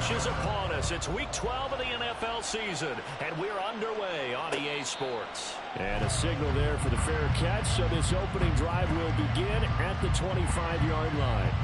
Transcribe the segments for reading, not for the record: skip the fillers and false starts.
rush is upon us. It's Week 12 of the NFL season, and we're underway on EA Sports. And a signal there for the fair catch, so this opening drive will begin at the 25-yard line.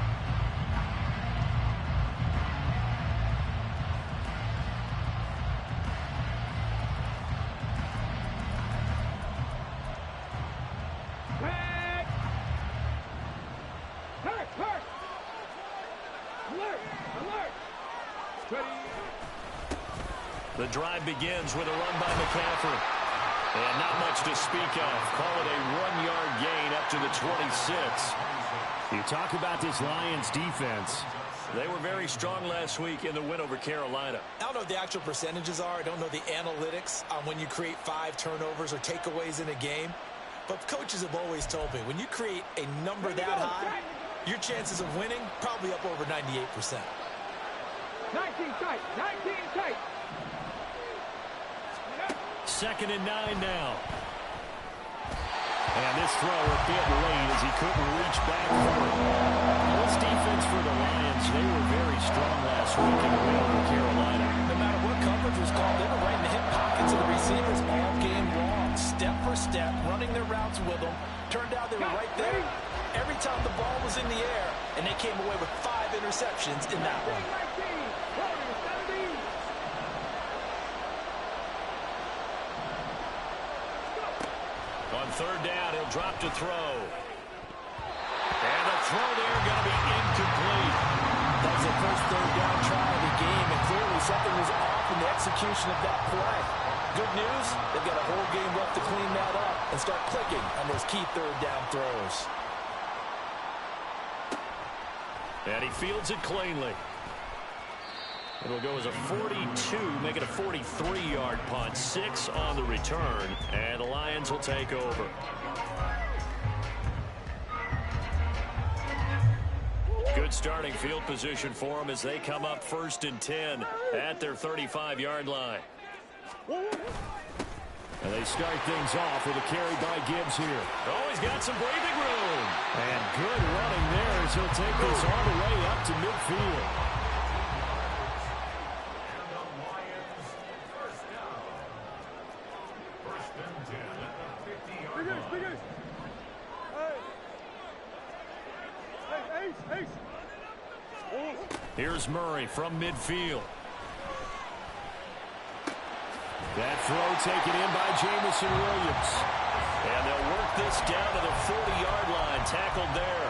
The drive begins with a run by McCaffrey. And not much to speak of. Call it a 1-yard gain up to the 26. You talk about this Lions defense. They were very strong last week in the win over Carolina. I don't know what the actual percentages are. I don't know the analytics on when you create 5 turnovers or takeaways in a game. But coaches have always told me, when you create a number that high, your chances of winning probably up over 98%. 19 tight, 19 tight. 2nd and 9 now. And this throw a bit late as he couldn't reach back for it. This defense for the Lions, they were very strong last week in the win over Carolina. No matter what coverage was called, they were right in the hip pockets of the receivers all game long. Step for step, running their routes with them. Turned out they were right there every time the ball was in the air, and they came away with 5 interceptions in that one. On 3rd down, he'll drop to throw. And the throw there going to be incomplete. That was the first 3rd down try of the game, and clearly something was off in the execution of that play. Good news, they've got a whole game left to clean that up and start clicking on those key 3rd down throws. And he fields it cleanly. It'll go as a 42, make it a 43-yard punt. 6 on the return, and the Lions will take over. Good starting field position for them as they come up 1st and 10 at their 35-yard line. And they start things off with a carry by Gibbs here. Oh, he's got some breathing room. And good running there as he'll take this all the way up to midfield. Here's Murray from midfield. That throw taken in by Jamison Williams. And they'll work this down to the 40-yard line. Tackled there.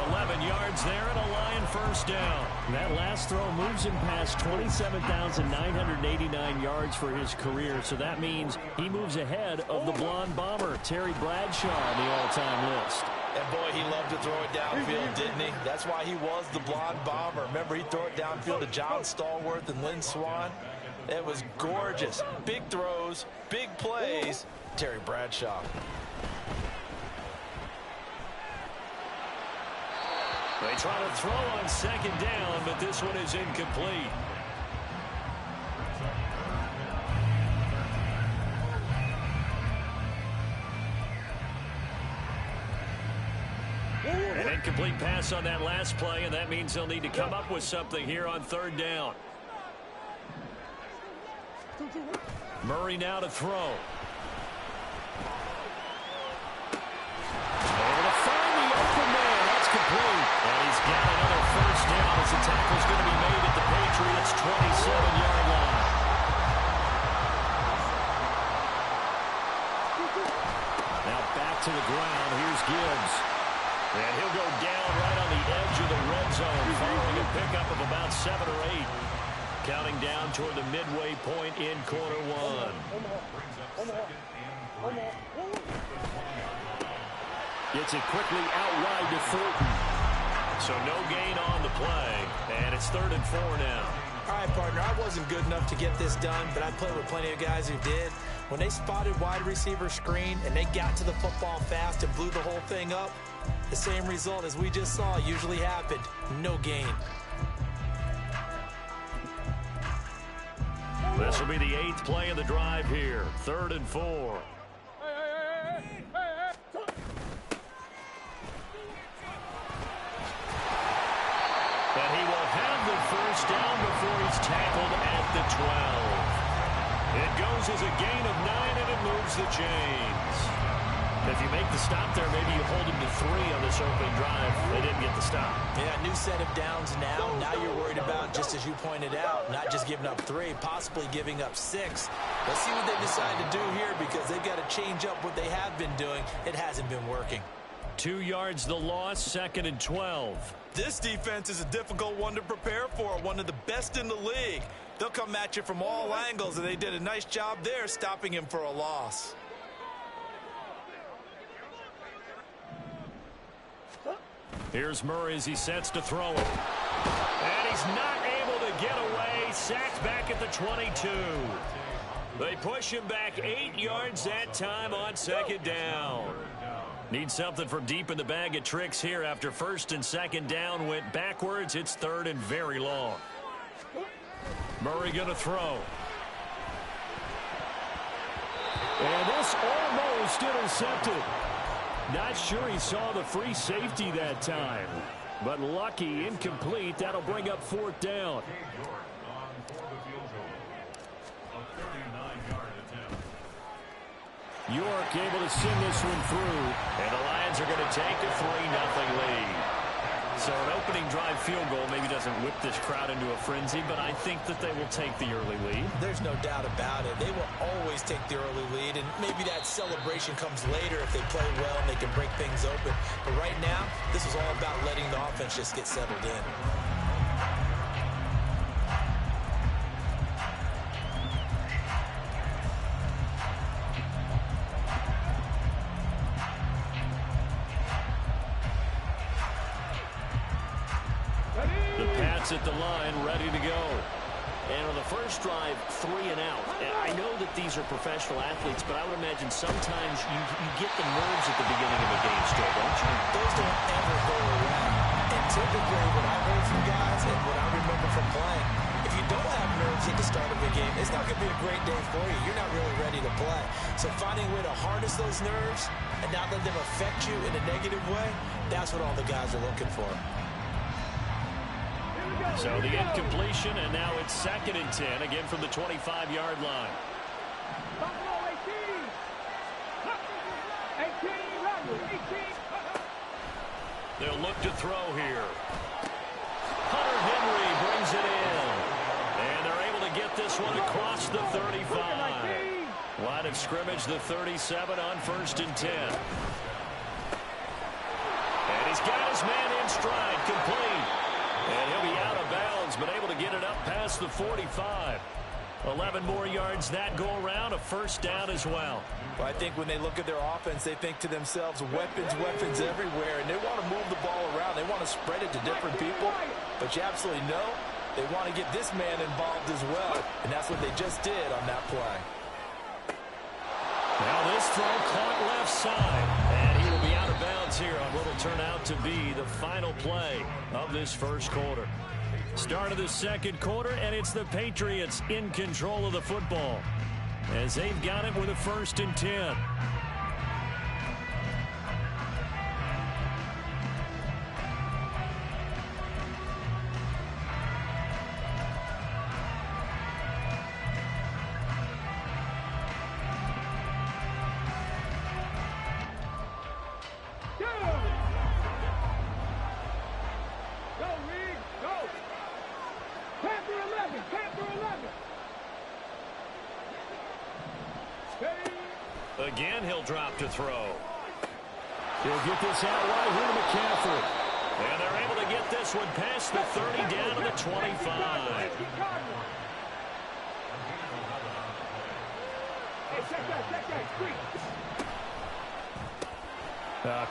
11 yards there and a Lion 1st down. That last throw moves him past 27,989 yards for his career. So that means he moves ahead of the blonde bomber, Terry Bradshaw, on the all-time list. And boy, he loved to throw it downfield, didn't he? That's why he was the blonde bomber. Remember, he'd throw it downfield to John Stallworth and Lynn Swann. It was gorgeous. Big throws, big plays. Terry Bradshaw. They try to throw on 2nd down, but this one is incomplete. An incomplete pass on that last play, and that means they'll need to come up with something here on 3rd down. Murray now to throw. Able to find the open man. That's complete. And he's got another 1st down as the tackle's going to be made at the Patriots' 27-yard line. Now back to the ground. Here's Gibbs. And he'll go down right on the edge of the red zone, following a pickup of about 7 or 8. Counting down toward the midway point in quarter 1. Gets it quickly out wide to Thornton. So no gain on the play, and it's 3rd and 4 now. All right, partner, I wasn't good enough to get this done, but I played with plenty of guys who did. When they spotted wide receiver screen and they got to the football fast and blew the whole thing up, the same result as we just saw usually happened. No gain. This will be the 8th play of the drive here. 3rd and 4. And he will have the 1st first down before he's tackled at the 12. It goes as a gain of 9, and it moves the chains. If you make the stop there, maybe you hold him to 3 on this opening drive. They didn't get the stop. Yeah, new set of downs now. Now you're worried about, just as you pointed out, not just giving up 3, possibly giving up 6. Let's see what they decide to do here, because they've got to change up what they have been doing. It hasn't been working. 2 yards the loss, 2nd and 12. This defense is a difficult one to prepare for, one of the best in the league. They'll come at you from all angles, and they did a nice job there stopping him for a loss. Here's Murray as he sets to throw it. And he's not able to get away. Sacked back at the 22. They push him back 8 yards that time on 2nd down. Need something from deep in the bag of tricks here after 1st and 2nd down went backwards. It's 3rd and very long. Murray going to throw. And this almost intercepted. Not sure he saw the free safety that time. But lucky, incomplete. That'll bring up 4th down. York able to send this one through. And the Lions are going to take a 3-0 lead. So an opening drive field goal maybe doesn't whip this crowd into a frenzy, but I think that they will take the early lead. There's no doubt about it. They will always take the early lead, and maybe that celebration comes later if they play well and they can break things open. But right now, this is all about letting the offense just get settled in. At the line, ready to go. And on the first drive, 3 and out. I know that these are professional athletes, but I would imagine sometimes you get the nerves at the beginning of a game still, don't you? Those don't ever go away. And typically, what I've heard from guys and what I remember from playing, if you don't have nerves at the start of a game, it's not going to be a great day for you. You're not really ready to play. So finding a way to harness those nerves and not let them affect you in a negative way, that's what all the guys are looking for. So the incompletion, and now it's 2nd and 10, again from the 25-yard line. They'll look to throw here. Hunter Henry brings it in. And they're able to get this one across the 35. Line of scrimmage, the 37 on 1st and 10. And he's got his man in stride, complete. And he'll be out of bounds, but able to get it up past the 45. 11 more yards that go around, a 1st down as well. Well, I think when they look at their offense, they think to themselves, weapons everywhere, and they want to move the ball around. They want to spread it to different people, but you absolutely know they want to get this man involved as well, and that's what they just did on that play. Now this throw caught left side, and he will be out of bounds here on what will turn out to be the final play of this first quarter. Start of the second quarter, and it's the Patriots in control of the football as they've got it with a 1st and 10. Again, he'll drop to throw. He'll get this out right here to McCaffrey. And they're able to get this one past the 30 down to the 25.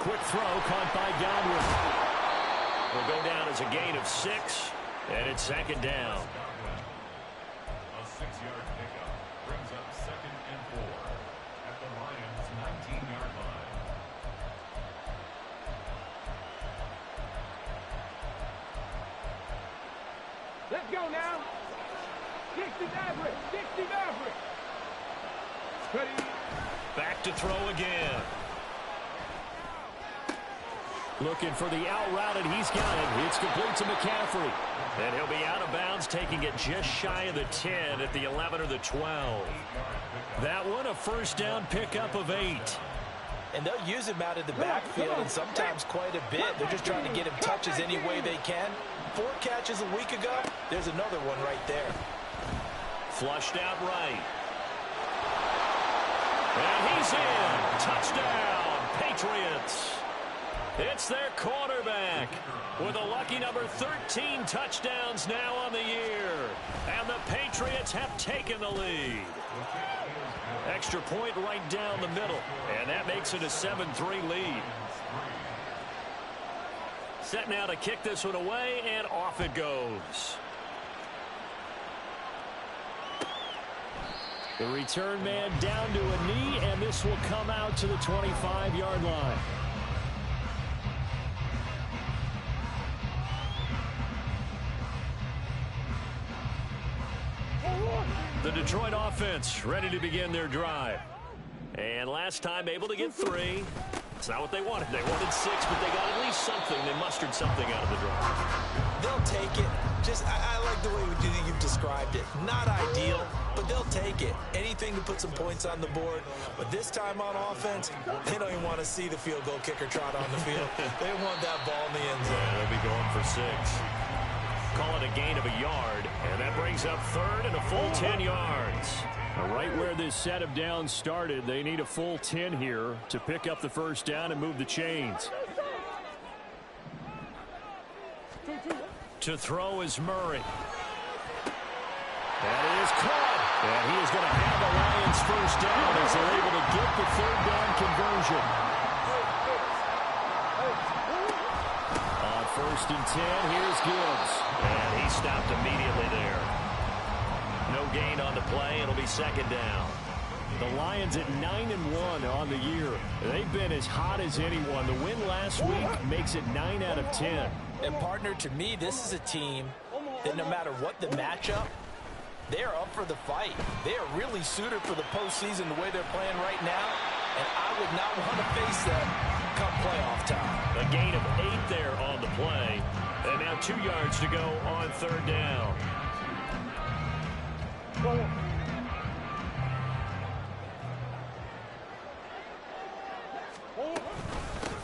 Quick throw caught by Godwin. Will go down as a gain of 6, and it's 2nd down. A 6-yard pickup brings up 2nd and 4 at the Lions' 19-yard line. Let's go now. 60 average. 60 average. Ready. Back to throw again. Looking for the out route, and he's got it. It's complete to McCaffrey. And he'll be out of bounds, taking it just shy of the 10 at the 11 or the 12. That one, a first down pickup of 8. And they'll use him out of the backfield, and sometimes quite a bit. They're just trying to get him touches any way they can. 4 catches a week ago. There's another one right there. Flushed out right. And he's in. Touchdown, Patriots. It's their quarterback with a lucky number 13 touchdowns now on the year. And the Patriots have taken the lead. Extra point right down the middle. And that makes it a 7-3 lead. Set now to kick this one away, and off it goes. The return man down to a knee, and this will come out to the 25-yard line. The Detroit offense ready to begin their drive. And last time able to get 3. It's not what they wanted. They wanted 6, but they got at least something. They mustered something out of the drive. They'll take it. I like the way you've described it. Not ideal, but they'll take it. Anything to put some points on the board. But this time on offense, they don't even want to see the field goal kicker trot on the field. They want that ball in the end zone. Yeah, they'll be going for 6. Call it a gain of a yard, and that brings up third and a full 10 yards. Right where this set of downs started, they need a full 10 here to pick up the first down and move the chains. To throw is Murray. That is caught. And he is going to have the Lions first down as they're able to get the third down conversion. On first and 10, here's Gibbs. And he stopped immediately there. No gain on the play. It'll be second down. The Lions at 9-1 on the year. They've been as hot as anyone. The win last week makes it 9 out of 10. And partner, to me, this is a team that no matter what the matchup, they're up for the fight. They are really suited for the postseason the way they're playing right now. And I would not want to face them come playoff time. A gain of 8 there on the play. And now 2 yards to go on third down.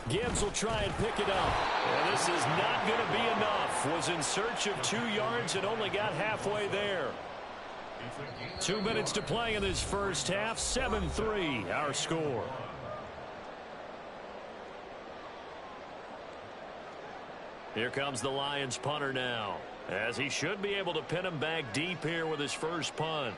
Gibbs will try and pick it up. And this is not going to be enough. Was in search of 2 yards and only got halfway there. 2 minutes to play in this first half. 7-3 our score. Here comes the Lions punter now, as he should be able to pin him back deep here with his first punt.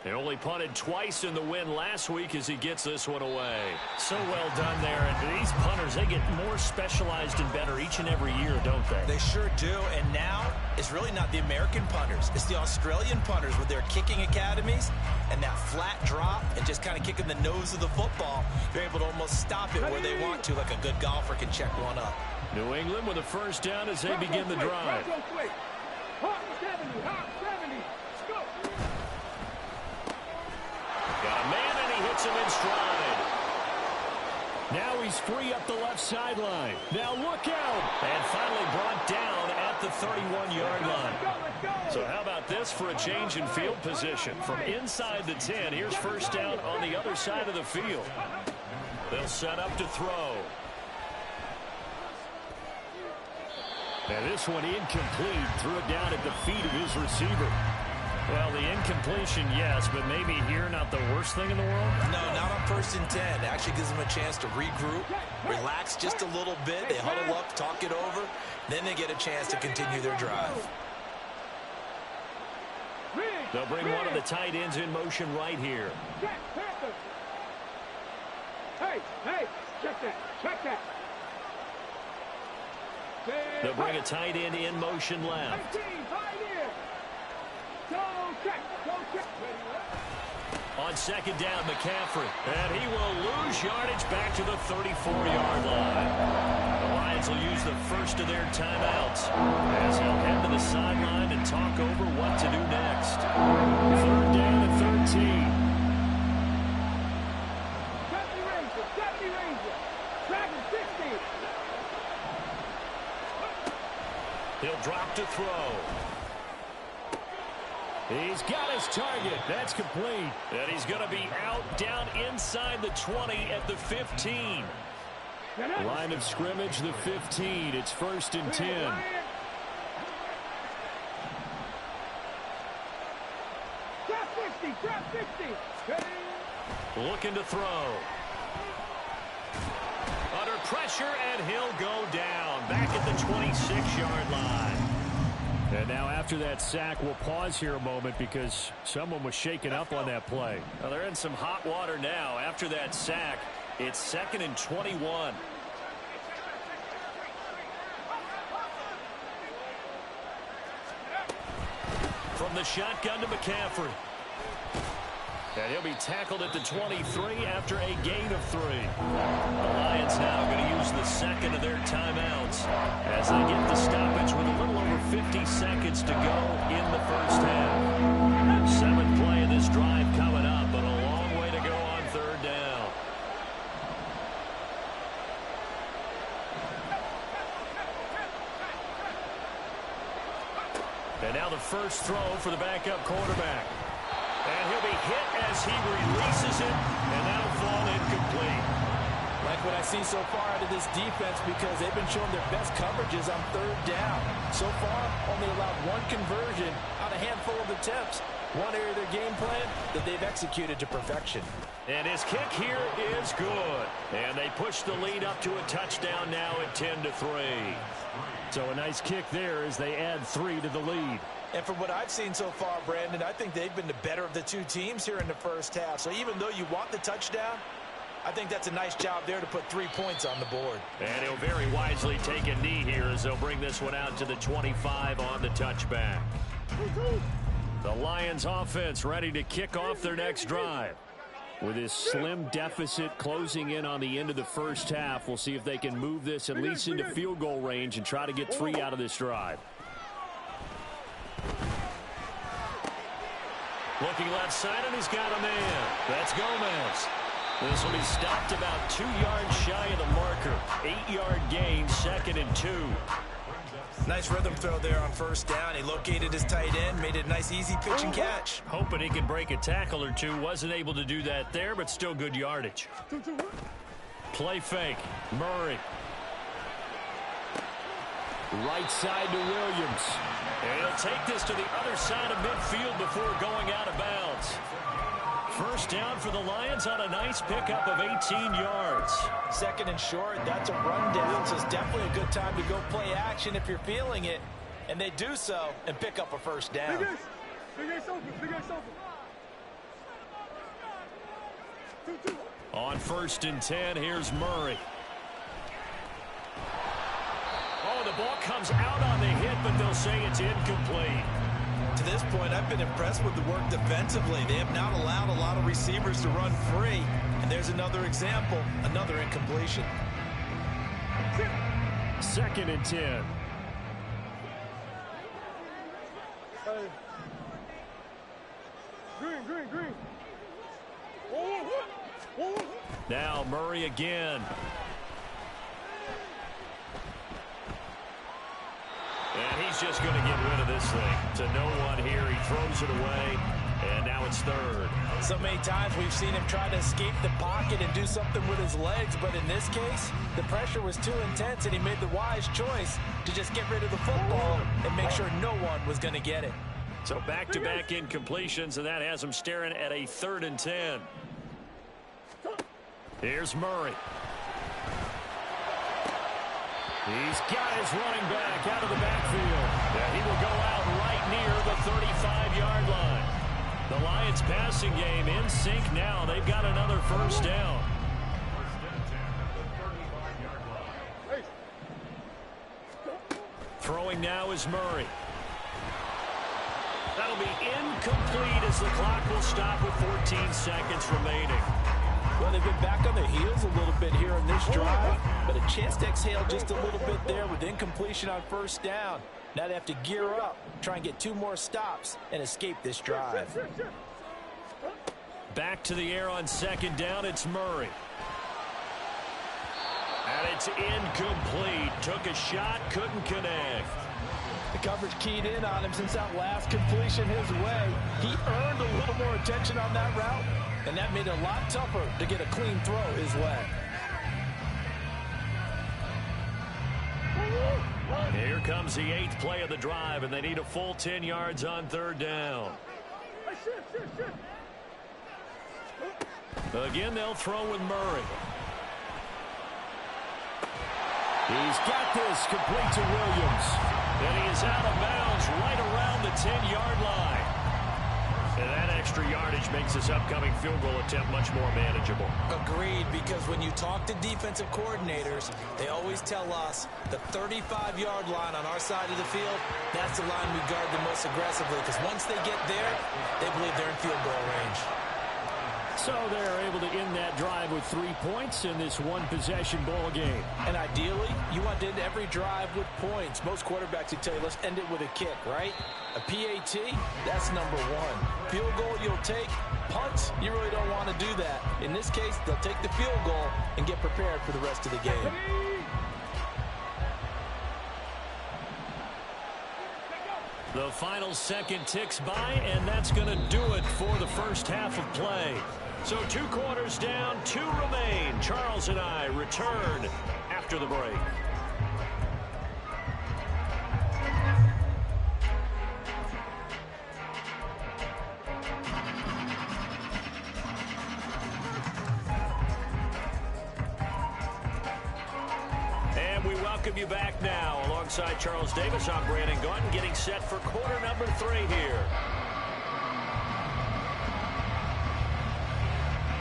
They only punted twice in the win last week as he gets this one away. So well done there. And these punters, they get more specialized and better each and every year, don't they? They sure do. And now it's really not the American punters. It's the Australian punters with their kicking academies and that flat drop and just kind of kicking the nose of the football. They're able to almost stop it where they want to, like a good golfer can check one up. New England with a first down as they begin the drive. Hot 70, hot 70. Go. Got a man, and he hits him in stride. Now he's free up the left sideline. Now look out. And finally brought down at the 31-yard line. So how about this for a change in field position? From inside the 10, here's first down on the other side of the field. They'll set up to throw. And this one incomplete. Threw it down at the feet of his receiver. Well, the incompletion, yes, but maybe here not the worst thing in the world? No, not on first and 10. It actually gives them a chance to regroup, relax just a little bit. They huddle up, talk it over. Then they get a chance to continue their drive. They'll bring one of the tight ends in motion right here. Hey, check that, check that. They'll bring a tight end in motion left. On second down, McCaffrey. And he will lose yardage back to the 34-yard line. The Lions will use the first of their timeouts as he'll head to the sideline and talk over what to do next. Third down and 13. 70 Ranger. Dragon 60. He'll drop to throw. He's got his target. That's complete. And he's going to be out down inside the 20 at the 15. Line of scrimmage, the 15. It's 1st and 10. Drop 60. Drop 60. Looking to throw. Under pressure, and he'll go down. Back at the 26-yard line. And now after that sack, we'll pause here a moment because someone was shaken up on that play. Well, they're in some hot water now. After that sack, it's 2nd and 21. From the shotgun to McCaffrey. And he'll be tackled at the 23 after a gain of 3. The Lions now going to use the second of their timeouts as they get the stoppage with a little over 50 seconds to go in the first half. 7th play of this drive coming up, but a long way to go on 3rd down. And now the first throw for the backup quarterback. And he'll be hit as he releases it, and that'll fall incomplete. Like what I see so far out of this defense because they've been showing their best coverages on 3rd down. So far, only allowed 1 conversion on a handful of attempts. One area of their game plan that they've executed to perfection. And his kick here is good. And they push the lead up to a touchdown now at 10-3. So a nice kick there as they add 3 to the lead. And from what I've seen so far, Brandon, I think they've been the better of the two teams here in the first half. So even though you want the touchdown, I think that's a nice job there to put 3 points on the board. And he'll very wisely take a knee here as they'll bring this one out to the 25 on the touchback. The Lions offense ready to kick off their next drive. With his slim deficit closing in on the end of the first half, we'll see if they can move this at least into field goal range and try to get 3 out of this drive. Looking left side, and he's got a man. That's Gomez. This will be stopped about 2 yards shy of the marker. 8-yard gain, 2nd and 2. Nice rhythm throw there on 1st down. He located his tight end, made it a nice easy pitch and catch. Hoping he could break a tackle or two. Wasn't able to do that there, but still good yardage. Play fake. Murray. Right side to Williams. And he'll take this to the other side of midfield before going out of bounds. First down for the Lions on a nice pickup of 18 yards. 2nd and short, that's a rundown, so it's definitely a good time to go play action if you're feeling it. And they do so and pick up a 1st down. Big ass open. Big ass open. On 1st and 10, here's Murray. Oh, the ball comes out on the hit, but they'll say it's incomplete. To this point, I've been impressed with the work defensively. They have not allowed a lot of receivers to run free. And there's another example, another incompletion. 2nd and 10. Green. Now Murray again. And he's just going to get rid of this thing. To no one here. He throws it away. And now it's 3rd. So many times we've seen him try to escape the pocket and do something with his legs. But in this case, the pressure was too intense and he made the wise choice to just get rid of the football and make sure no one was going to get it. So back-to-back incompletions, and that has him staring at a 3rd and 10. Here's Murray. He's got his running back out of the backfield. And he will go out right near the 35-yard line. The Lions passing game in sync now. They've got another 1st down. Throwing now is Murray. The That'll be incomplete as the clock will stop with 14 seconds remaining. Well, they've been back on their heels a little bit here in this drive, but a chance to exhale just a little bit there with incompletion on first down. Now they have to gear up, try and get 2 more stops, and escape this drive. Back to the air on second down, it's Murray. And it's incomplete. Took a shot, couldn't connect. The coverage keyed in on him since that last completion his way. He earned a little more attention on that route, and that made it a lot tougher to get a clean throw his way. Here comes the 8th play of the drive, and they need a full 10 yards on third down. Again, they'll throw with Murray. He's got this complete to Williams. And he is out of bounds right around the 10-yard line. And that extra yardage makes this upcoming field goal attempt much more manageable. Agreed, because when you talk to defensive coordinators, they always tell us the 35-yard line on our side of the field, that's the line we guard the most aggressively, because once they get there, they believe they're in field goal range. So they're able to end that drive with 3 points in this one-possession ball game. And ideally, you want to end every drive with points. Most quarterbacks would tell you, let's end it with a kick, right? A PAT, that's number 1. Field goal you'll take. Punts, you really don't want to do that. In this case, they'll take the field goal and get prepared for the rest of the game. The final second ticks by, and that's going to do it for the first half of play. So 2 quarters down, 2 remain. Charles and I return after the break. And we welcome you back now. Alongside Charles Davis, I'm Brandon Gaudin, getting set for quarter number 3 here.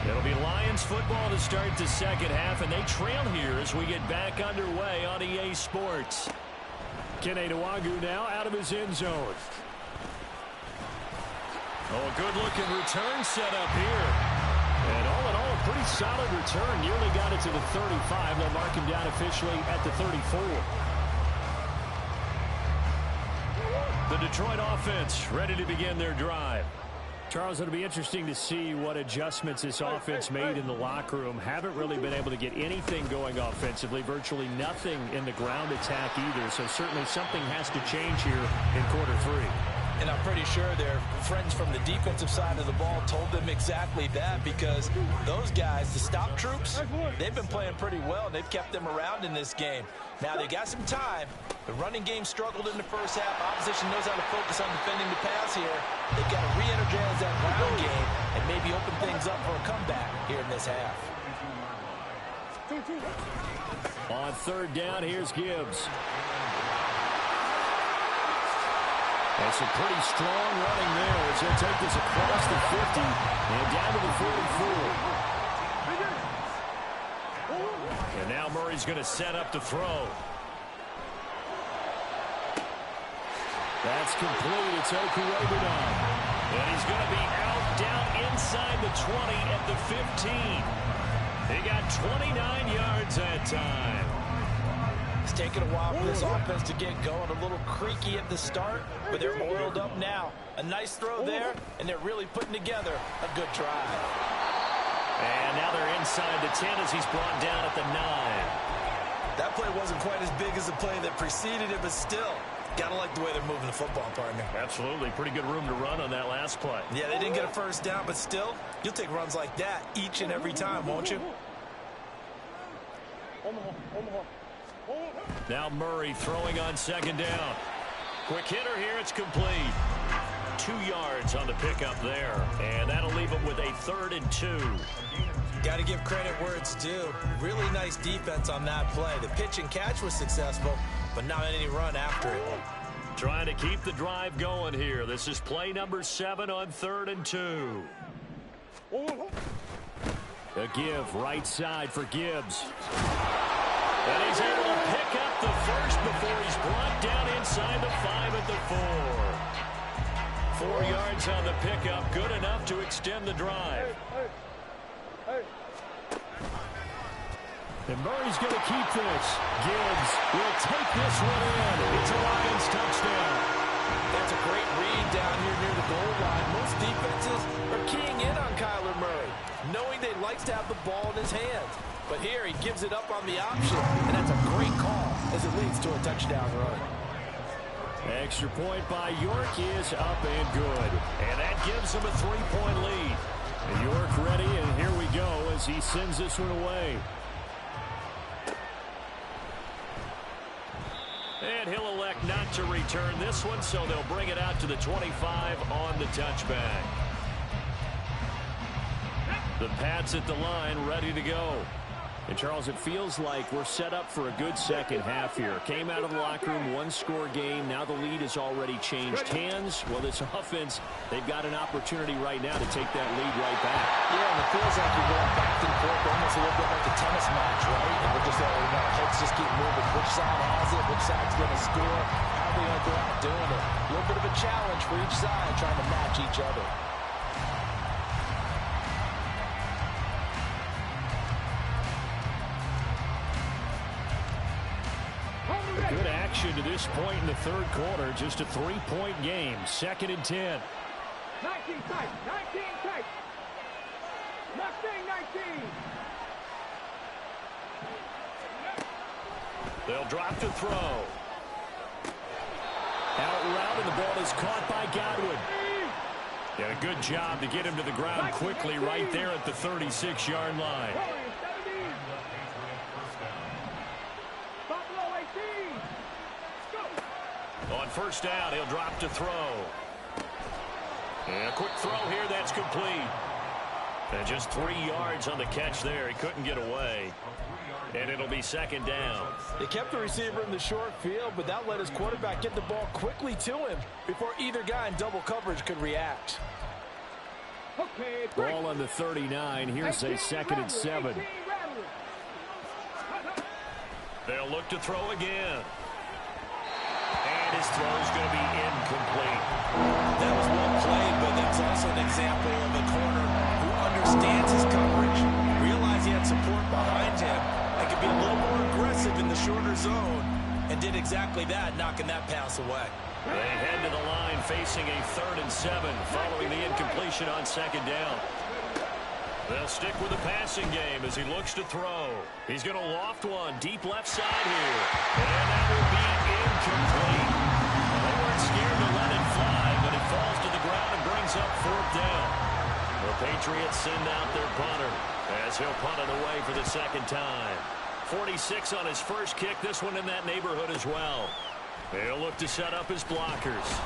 It'll be Lions football to start the second half, and they trail here as we get back underway on EA Sports. Kene Nwangwu now out of his end zone. Oh, a good-looking return set up here. And all in all, a pretty solid return. Nearly got it to the 35. They'll mark him down officially at the 34. The Detroit offense ready to begin their drive. Charles, it'll be interesting to see what adjustments this offense made in the locker room. Haven't really been able to get anything going offensively. Virtually nothing in the ground attack either. So certainly something has to change here in quarter 3. And I'm pretty sure their friends from the defensive side of the ball told them exactly that, because those guys, the stop troops, they've been playing pretty well. They've kept them around in this game. Now, they got some time. The running game struggled in the first half. Opposition knows how to focus on defending the pass here. They've got to re-energize that ground game and maybe open things up for a comeback here in this half. On third down, here's Gibbs. And some pretty strong running there as he'll take this across the 50 and down to the 44. And now Murray's going to set up to throw. That's complete. It's Okuwebunam. And he's going to be out down inside the 20 at the 15. He got 29 yards that time. It's taken a while for this offense to get going. A little creaky at the start, but they're oiled up now. A nice throw there, and they're really putting together a good drive. And now they're inside the 10 as he's brought down at the 9. That play wasn't quite as big as the play that preceded it, but still, gotta like the way they're moving the football, partner. Absolutely. Pretty good room to run on that last play. Yeah, they didn't get a first down, but still, you'll take runs like that each and every time, won't you? Now Murray throwing on second down. Quick hitter here, it's complete. 2 yards on the pickup there, and that'll leave him with a 3rd and 2. Got to give credit where it's due. Really nice defense on that play. The pitch and catch was successful, but not any run after it. Trying to keep the drive going here. This is play number 7 on 3rd and 2. A give right side for Gibbs. And he's able to pick up the first before he's brought down inside the 5 at the 4. 4 yards on the pickup, good enough to extend the drive. And Murray's going to keep this. Gibbs will take this one in. It's a Lions touchdown. That's a great read down here near the goal line. Most defenses are keying in on Kyler Murray, knowing they like to have the ball in his hands. But here he gives it up on the option, and that's a great call as it leads to a touchdown run. Extra point by York is up and good. And that gives him a 3-point lead. And York ready, and here we go as he sends this one away. And he'll elect not to return this one, so they'll bring it out to the 25 on the touchback. The Pats at the line, ready to go. And, Charles, it feels like we're set up for a good second half here. Came out of the locker room, one-score game. Now the lead has already changed hands. Well, this offense, they've got an opportunity right now to take that lead right back. Yeah, and it feels like you're going back and forth, almost a little bit like a tennis match, right? And we're just heads just keep moving. Which side has it? Which side's going to score? How are they going to go out doing it? A little bit of a challenge for each side, trying to match each other. Good action to this point in the third quarter. Just a 3-point game. 2nd and 10. 19 tight. 19 tight. Mustang 19. They'll drop to throw. Out route, and the ball is caught by Godwin. Yeah, a good job to get him to the ground quickly right there at the 36-yard line. On first down, he'll drop to throw. And a quick throw here, that's complete. And just 3 yards on the catch there. He couldn't get away. And it'll be 2nd down. They kept the receiver in the short field, but that let his quarterback get the ball quickly to him before either guy in double coverage could react. Ball on the 39. Here's a 2nd and 7. They'll look to throw again. And his throw's going to be incomplete. That was well played, but that's also an example of a corner who understands his coverage, realized he had support behind him, and could be a little more aggressive in the shorter zone, and did exactly that, knocking that pass away. They head to the line facing a 3rd and 7 following the incompletion on 2nd down. They'll stick with the passing game as he looks to throw. He's going to loft one deep left side here. And that will be incomplete. They weren't scared to let it fly, but it falls to the ground and brings up 4th down. The Patriots send out their punter as he'll punt it away for the 2nd time. 46 on his first kick, this one in that neighborhood as well. He'll look to set up his blockers.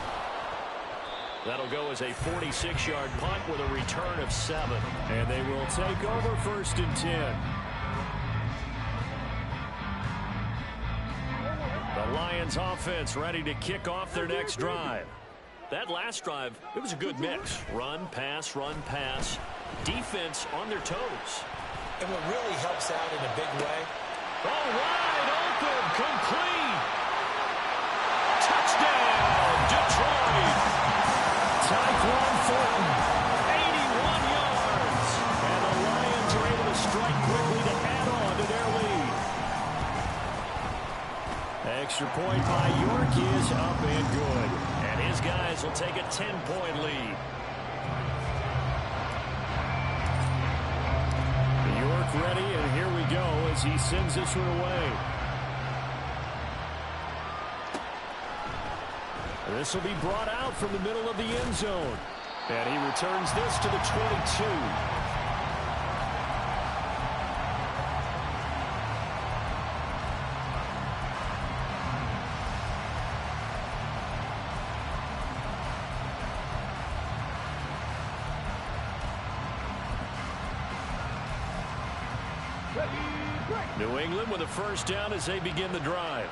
That'll go as a 46-yard punt with a return of 7. And they will take over 1st and 10. The Lions offense ready to kick off their next drive. That last drive, it was a good mix. Run, pass, defense on their toes. And what really helps out in a big way. Oh, wide open, complete. Touchdown, Detroit. Tyquan Thornton, 81 yards. And the Lions are able to strike quickly to add on to their lead. Extra point by York is up and good. And his guys will take a 10-point lead. York ready, and here we go as he sends this one away. This will be brought out from the middle of the end zone. And he returns this to the 22. New England with a first down as they begin the drive.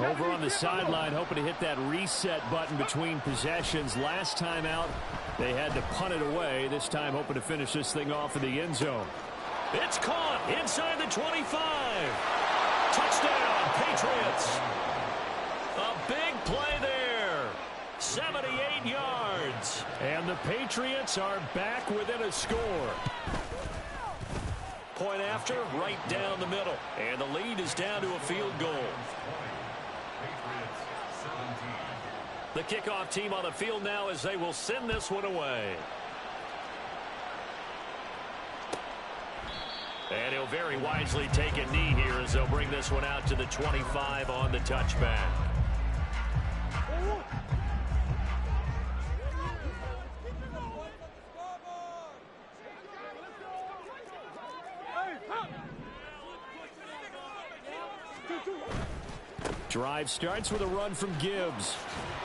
Over on the sideline, hoping to hit that reset button between possessions. Last time out, they had to punt it away. This time, hoping to finish this thing off in the end zone. It's caught inside the 25. Touchdown, Patriots. A big play there. 78 yards. yards. And the Patriots are back within a score. Point after, right down the middle. And the lead is down to a field goal. The kickoff team on the field now as they will send this one away. And he'll very wisely take a knee here as they'll bring this one out to the 25 on the touchback. Drive starts with a run from Gibbs.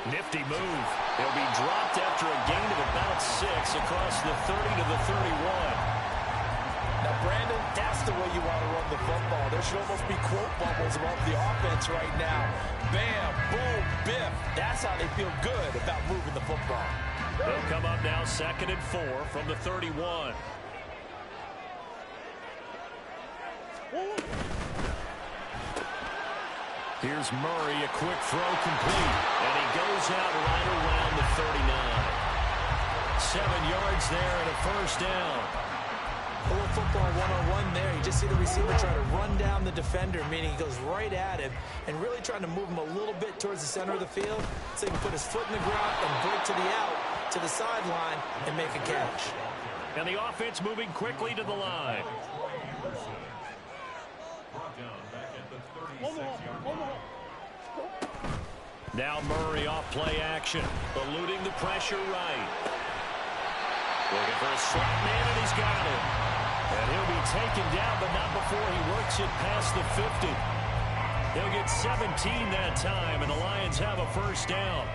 Nifty move. He'll be dropped after a gain of about 6 across the 30 to the 31. Now, Brandon, that's the way you want to run the football. There should almost be quote bubbles above the offense right now. Bam, boom, biff. That's how they feel good about moving the football. They'll come up now 2nd and 4 from the 31. Here's Murray, a quick throw complete. And he goes out right around the 39. 7 yards there and a first down. A little football 101 there. You just see the receiver try to run down the defender, meaning he goes right at him and really trying to move him a little bit towards the center of the field so he can put his foot in the ground and break to the out, to the sideline, and make a catch. And the offense moving quickly to the line. Now Murray off play action, eluding the pressure right. Looking for a slot man, and he's got it. And he'll be taken down, but not before he works it past the 50. He'll get 17 that time, and the Lions have a first down.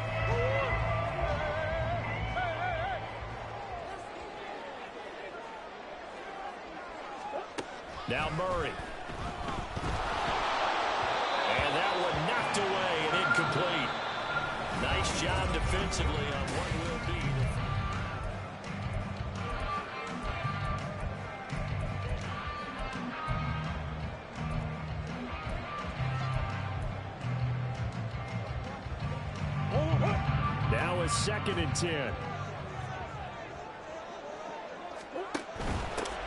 Now Murray. And that one knocked away and incomplete. Nice job defensively on what will be now is 2nd and 10.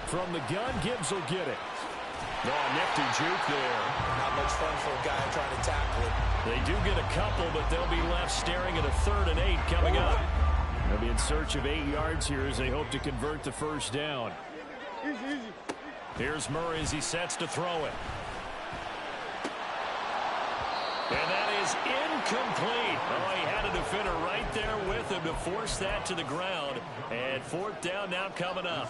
From the gun, Gibbs will get it. Oh, nifty juke there. Not much fun for a guy trying to tackle it. They do get a couple, but they'll be left staring at a 3rd and 8 coming up. They'll be in search of 8 yards here as they hope to convert the first down. Here's Murray as he sets to throw it. And that is incomplete. Oh, he had a defender right there with him to force that to the ground. And 4th down now coming up.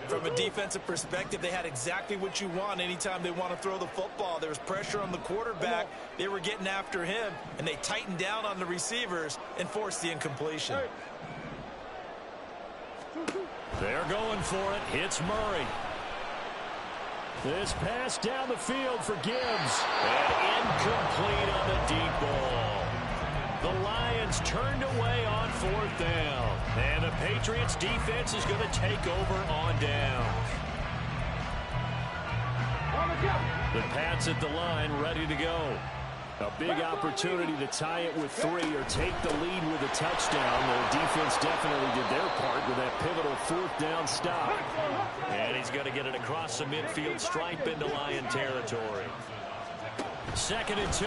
From a defensive perspective, they had exactly what you want anytime they want to throw the football. There was pressure on the quarterback. They were getting after him, and they tightened down on the receivers and forced the incompletion. They're going for it. Hits Murray. This pass down the field for Gibbs. And incomplete on the deep ball. The Lions turned away on 4th down. And the Patriots defense is going to take over on down. The Pats at the line ready to go. A big opportunity to tie it with 3 or take the lead with a touchdown. The defense definitely did their part with that pivotal 4th down stop. And he's going to get it across the midfield stripe into Lion territory. 2nd and 2.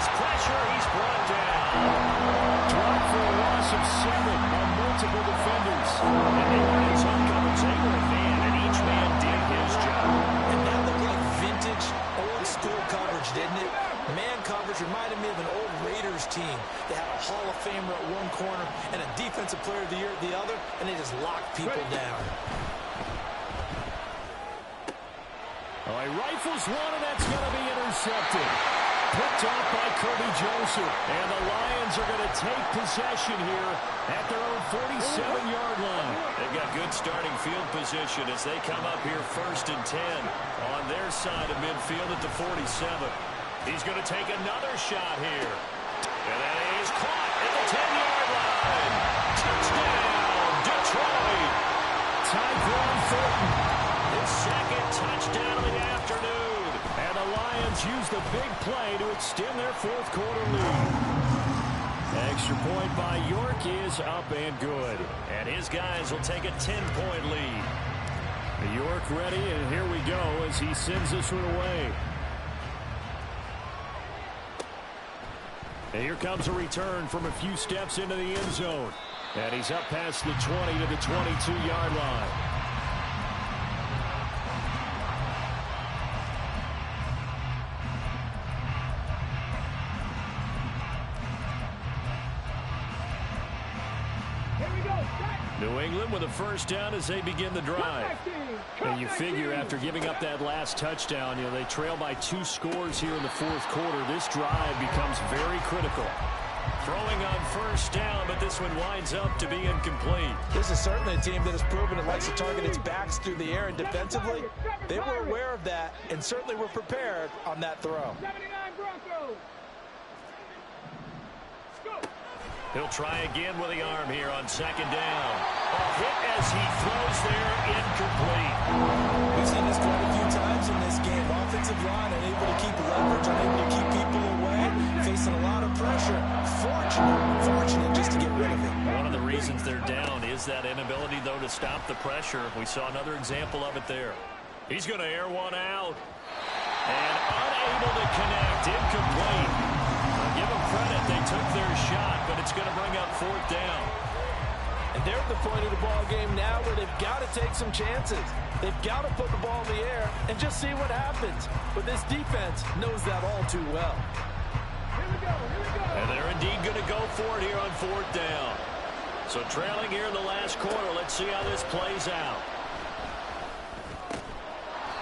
Pressure, he's brought down. Dropped for a loss of 7 on multiple defenders. And they were in zone coverage. They were a man, and each man did his job. And that looked like vintage, old-school coverage, didn't it? Man coverage reminded me of an old Raiders team. They had a Hall of Famer at one corner and a Defensive Player of the Year at the other, and they just locked people down. Oh, he rifles one, and that's going to be intercepted. Picked off by Kirby Joseph. And the Lions are going to take possession here at their own 47-yard line. They've got good starting field position as they come up here 1st and 10 on their side of midfield at the 47. He's going to take another shot here. And that is caught at the 10-yard line. Touchdown, Detroit. Tyquan Thornton, his 2nd touchdown of the afternoon. And the Lions use the big play to extend their 4th quarter lead. Extra point by York is up and good. And his guys will take a 10-point lead. York ready, and here we go as he sends this one away. And here comes a return from a few steps into the end zone. And he's up past the 20 to the 22-yard line. New England with a first down as they begin the drive. And you figure after giving up that last touchdown, they trail by 2 scores here in the fourth quarter. This drive becomes very critical. Throwing on first down, but this one winds up to be incomplete. This is certainly a team that has proven it likes to target its backs through the air, and defensively, they were aware of that and certainly were prepared on that throw. 79 Broncos. He'll try again with the arm here on second down. A hit as he throws there, incomplete. We've seen this quite a few times in this game. Offensive line unable to keep leverage, unable to keep people away, facing a lot of pressure. Fortunate just to get rid of it. One of the reasons they're down is that inability, though, to stop the pressure. We saw another example of it there. He's going to air one out. And unable to connect, incomplete. Give them credit, they took their shot, but it's going to bring up fourth down. And they're at the point of the ball game now where they've got to take some chances. They've got to put the ball in the air and just see what happens. But this defense knows that all too well. Here we go. And they're indeed going to go for it here on fourth down. So trailing here in the last quarter, let's see how this plays out.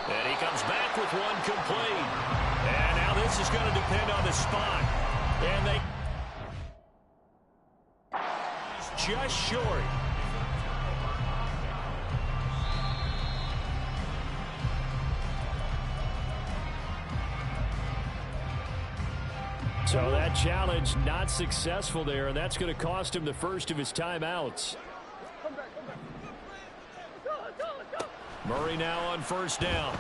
And he comes back with one complete. And now this is going to depend on the spot. And they just short. So that challenge not successful there, and that's going to cost him the first of his timeouts. Murray now on first down.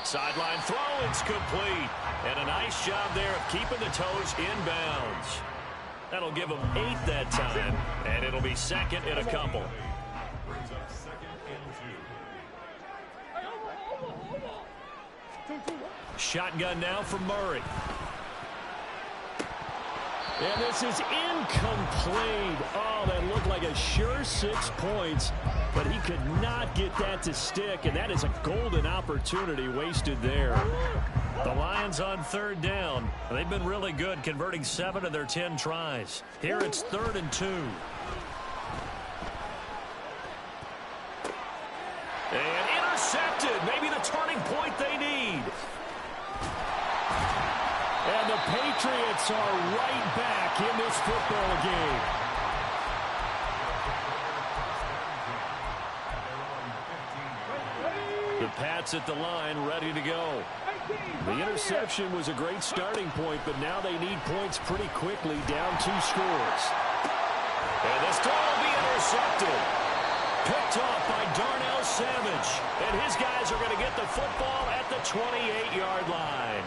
Sideline throw, it's complete. And a nice job there of keeping the toes inbounds. That'll give them 8 that time, and it'll be second and a couple. Brings up second and 2. Shotgun now from Murray. And this is incomplete. Oh, that looked like a sure 6 points, but he could not get that to stick, and that is a golden opportunity wasted there. The Lions on third down. They've been really good, converting 7 of their 10 tries. Here it's 3rd and 2. And intercepted. Maybe the turning point they need. And the Patriots are right back in this football game. The Pats at the line, ready to go. The interception was a great starting point, but now they need points pretty quickly, down 2 scores. And this throw will be intercepted. Picked off by Darnell Savage. And his guys are going to get the football at the 28-yard line.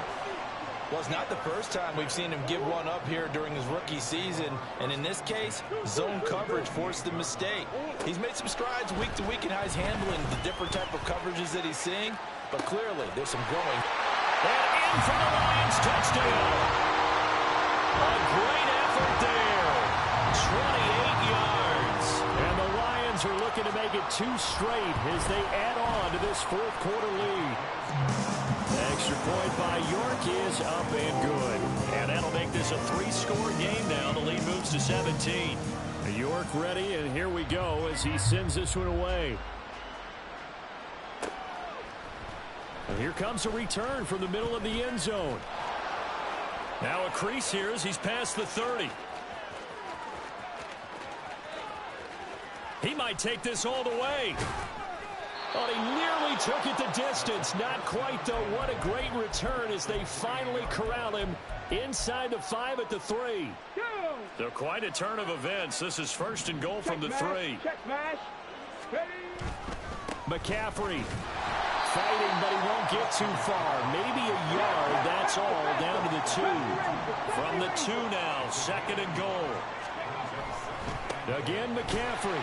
Well, it's not the first time we've seen him give one up here during his rookie season. And in this case, zone coverage forced the mistake. He's made some strides week to week in how he's handling the different type of coverages that he's seeing. But clearly, there's some growing. And in for the Lions touchdown. A great effort there. 28 yards. And the Lions are looking to make it 2 straight as they add on to this fourth quarter lead. Extra point by York is up and good. And that'll make this a 3-score game now. The lead moves to 17. York ready, and here we go as he sends this one away. And here comes a return from the middle of the end zone. Now a crease here as he's past the 30. He might take this all the way. Oh, he nearly took it the distance. Not quite, though. What a great return as they finally corral him inside the 5 at the 3. They're quite a turn of events. This is 1st and goal from the 3. Check mash. Ready. McCaffrey fighting, but he won't get too far. Maybe a yard, that's all, down to the 2. From the 2 now, 2nd and goal. Again, McCaffrey.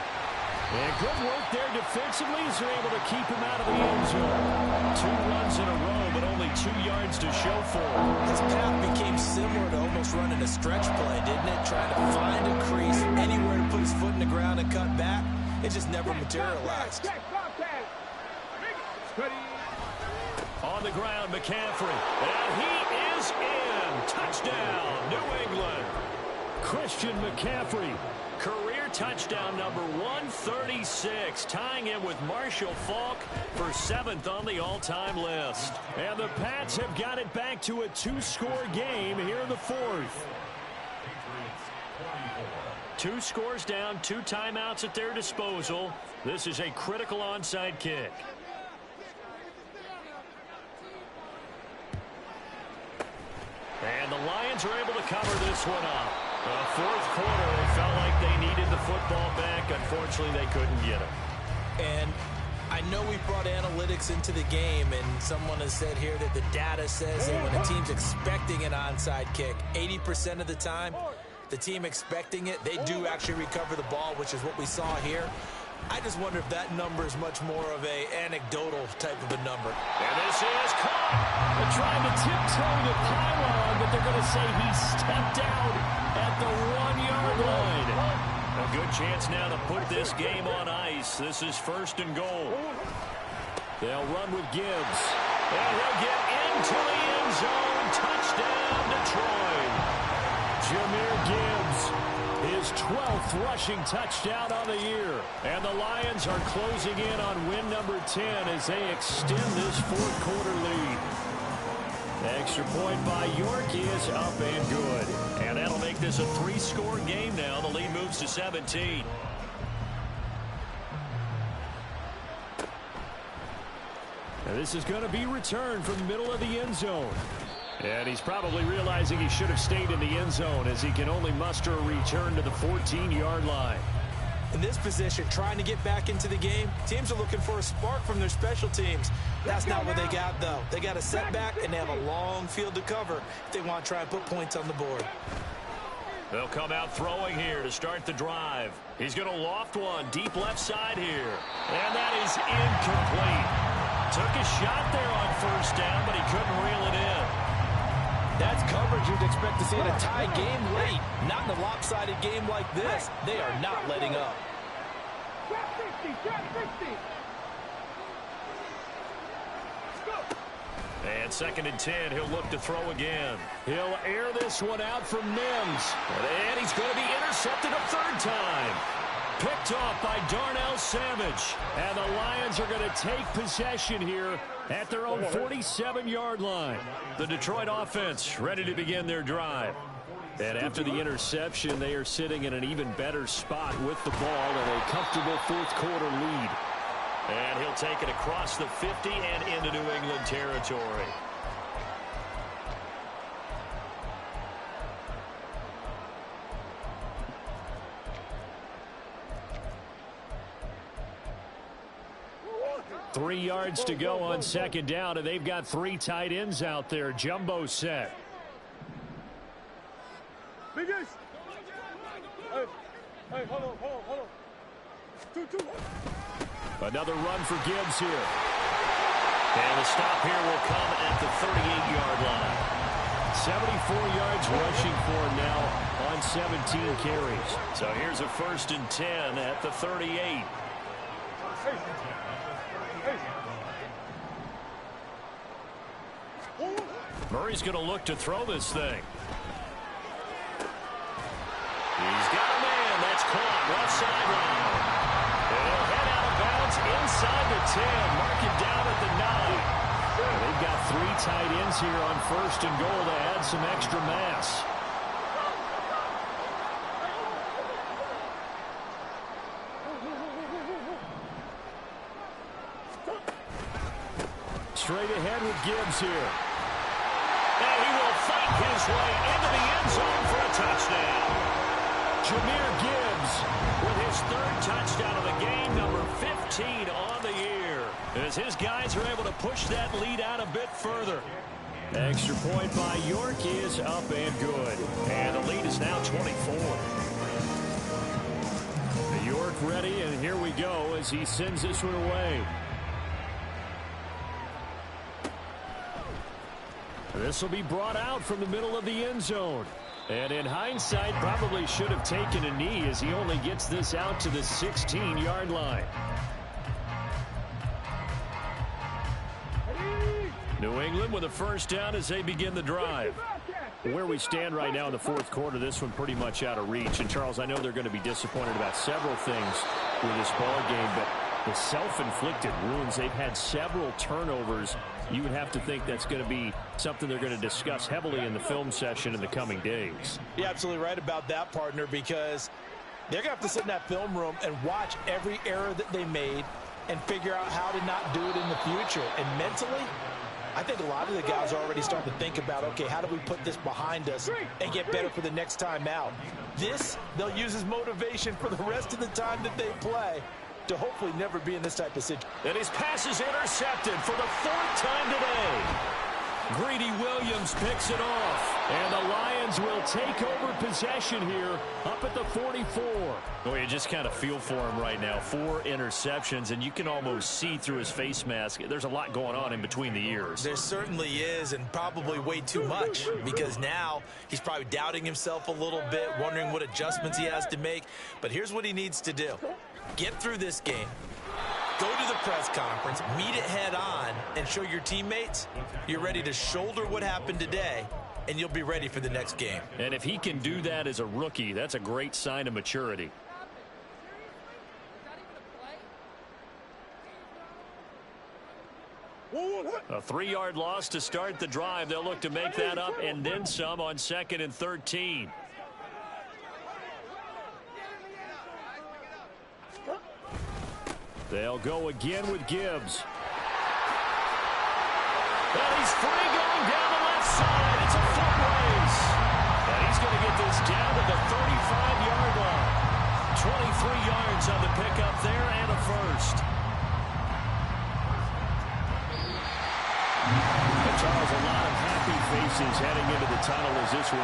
And good work there defensively as they're able to keep him out of the end zone. 2 runs in a row, but only 2 yards to show for it. His path became similar to almost running a stretch play, didn't it? Trying to find a crease, anywhere to put his foot in the ground and cut back. It just never materialized. On the ground, McCaffrey. And he is in. Touchdown, New England. Christian McCaffrey. Career touchdown number 136, tying him with Marshall Faulk for 7th on the all-time list. And the Pats have got it back to a 2-score game here in the 4th. 2 scores down, 2 timeouts at their disposal. This is a critical onside kick. And the Lions are able to cover this one up. The 4th quarter, they felt like they needed the football back. Unfortunately, they couldn't get it. And I know we brought analytics into the game, and someone has said here that the data says that when a team's expecting an onside kick, 80% of the time, the team expecting it, they do actually recover the ball, which is what we saw here. I just wonder if that number is much more of a anecdotal type of a number. And this is caught. They're trying to tiptoe the pylon, but they're going to say he stepped out at the 1-yard line. A good chance now to put this game on ice. This is 1st and goal. They'll run with Gibbs. And he'll get into the end zone. Touchdown, Detroit. Jahmyr Gibbs, his 12th rushing touchdown on the year. And the Lions are closing in on win number 10 as they extend this 4th quarter lead. Extra point by York is up and good. And that'll make this a 3-score game now. The lead moves to 17. Now this is going to be returned from the middle of the end zone. And he's probably realizing he should have stayed in the end zone as he can only muster a return to the 14-yard line. In this position, trying to get back into the game, teams are looking for a spark from their special teams. That's not what they got, though. They got a setback, and they have a long field to cover if they want to try and put points on the board. They'll come out throwing here to start the drive. He's going to loft one deep left side here. And that is incomplete. Took a shot there on 1st down, but he couldn't reel it in. That's coverage you'd expect to see in a tie game late. Not in a lopsided game like this. They are not letting up. And 2nd and 10, he'll look to throw again. He'll air this one out from Mims. And he's going to be intercepted a 3rd time. Picked off by Darnell Savage. And the Lions are going to take possession here at their own 47-yard line. The Detroit offense ready to begin their drive. And after the interception, they are sitting in an even better spot with the ball and a comfortable 4th quarter lead. And he'll take it across the 50 and into New England territory. Three yards to go on 2nd down, and they've got 3 tight ends out there. Jumbo set. Biggest. Hey, hold on. 2. Another run for Gibbs here. And the stop here will come at the 38-yard line. 74 yards rushing for him now on 17 carries. So here's a 1st and 10 at the 38. Murray's going to look to throw this thing. He's got a man. That's caught. Left sideline. And he'll head out of bounds inside the 10. Mark it down at the 9. And they've got 3 tight ends here on 1st and goal to add some extra mass. Straight ahead with Gibbs here. And he will fight his way into the end zone for a touchdown. Jahmyr Gibbs with his 3rd touchdown of the game, number 15 on the year. as his guys are able to push that lead out a bit further. Extra point by York is up and good. And the lead is now 24. York ready, and here we go as he sends this one away. This will be brought out from the middle of the end zone. And in hindsight, probably should have taken a knee as he only gets this out to the 16-yard line. New England with a first down as they begin the drive. Where we stand right now in the fourth quarter, this one pretty much out of reach. And, Charles, I know they're going to be disappointed about several things with this ball game, but the self-inflicted wounds, they've had several turnovers. You would have to think that's going to be something they're going to discuss heavily in the film session in the coming days. You're absolutely right about that, partner, because they're going to have to sit in that film room and watch every error that they made and figure out how to not do it in the future. And mentally, I think a lot of the guys are already starting to think about, okay, how do we put this behind us and get better for the next time out? This, they'll use as motivation for the rest of the time that they play to hopefully never be in this type of situation. And his pass is intercepted for the fourth time today. Greedy Williams picks it off. And the Lions will take over possession here up at the 44. Well, you just kind of feel for him right now. 4 interceptions, and you can almost see through his face mask. There's a lot going on in between the ears. There certainly is, and probably way too much, because now he's probably doubting himself a little bit, wondering what adjustments he has to make. But here's what he needs to do. Get through this game. Go to the press conference, meet it head on, and show your teammates you're ready to shoulder what happened today, and you'll be ready for the next game. And if he can do that as a rookie, that's a great sign of maturity. A 3-yard loss to start the drive. They'll look to make that up and then some on 2nd and 13. They'll go again with Gibbs. And he's free going down the left side. It's a foot race. And he's going to get this down to the 35-yard line. 23 yards on the pickup there and a first. And Charles, a lot of happy faces heading into the tunnel as this one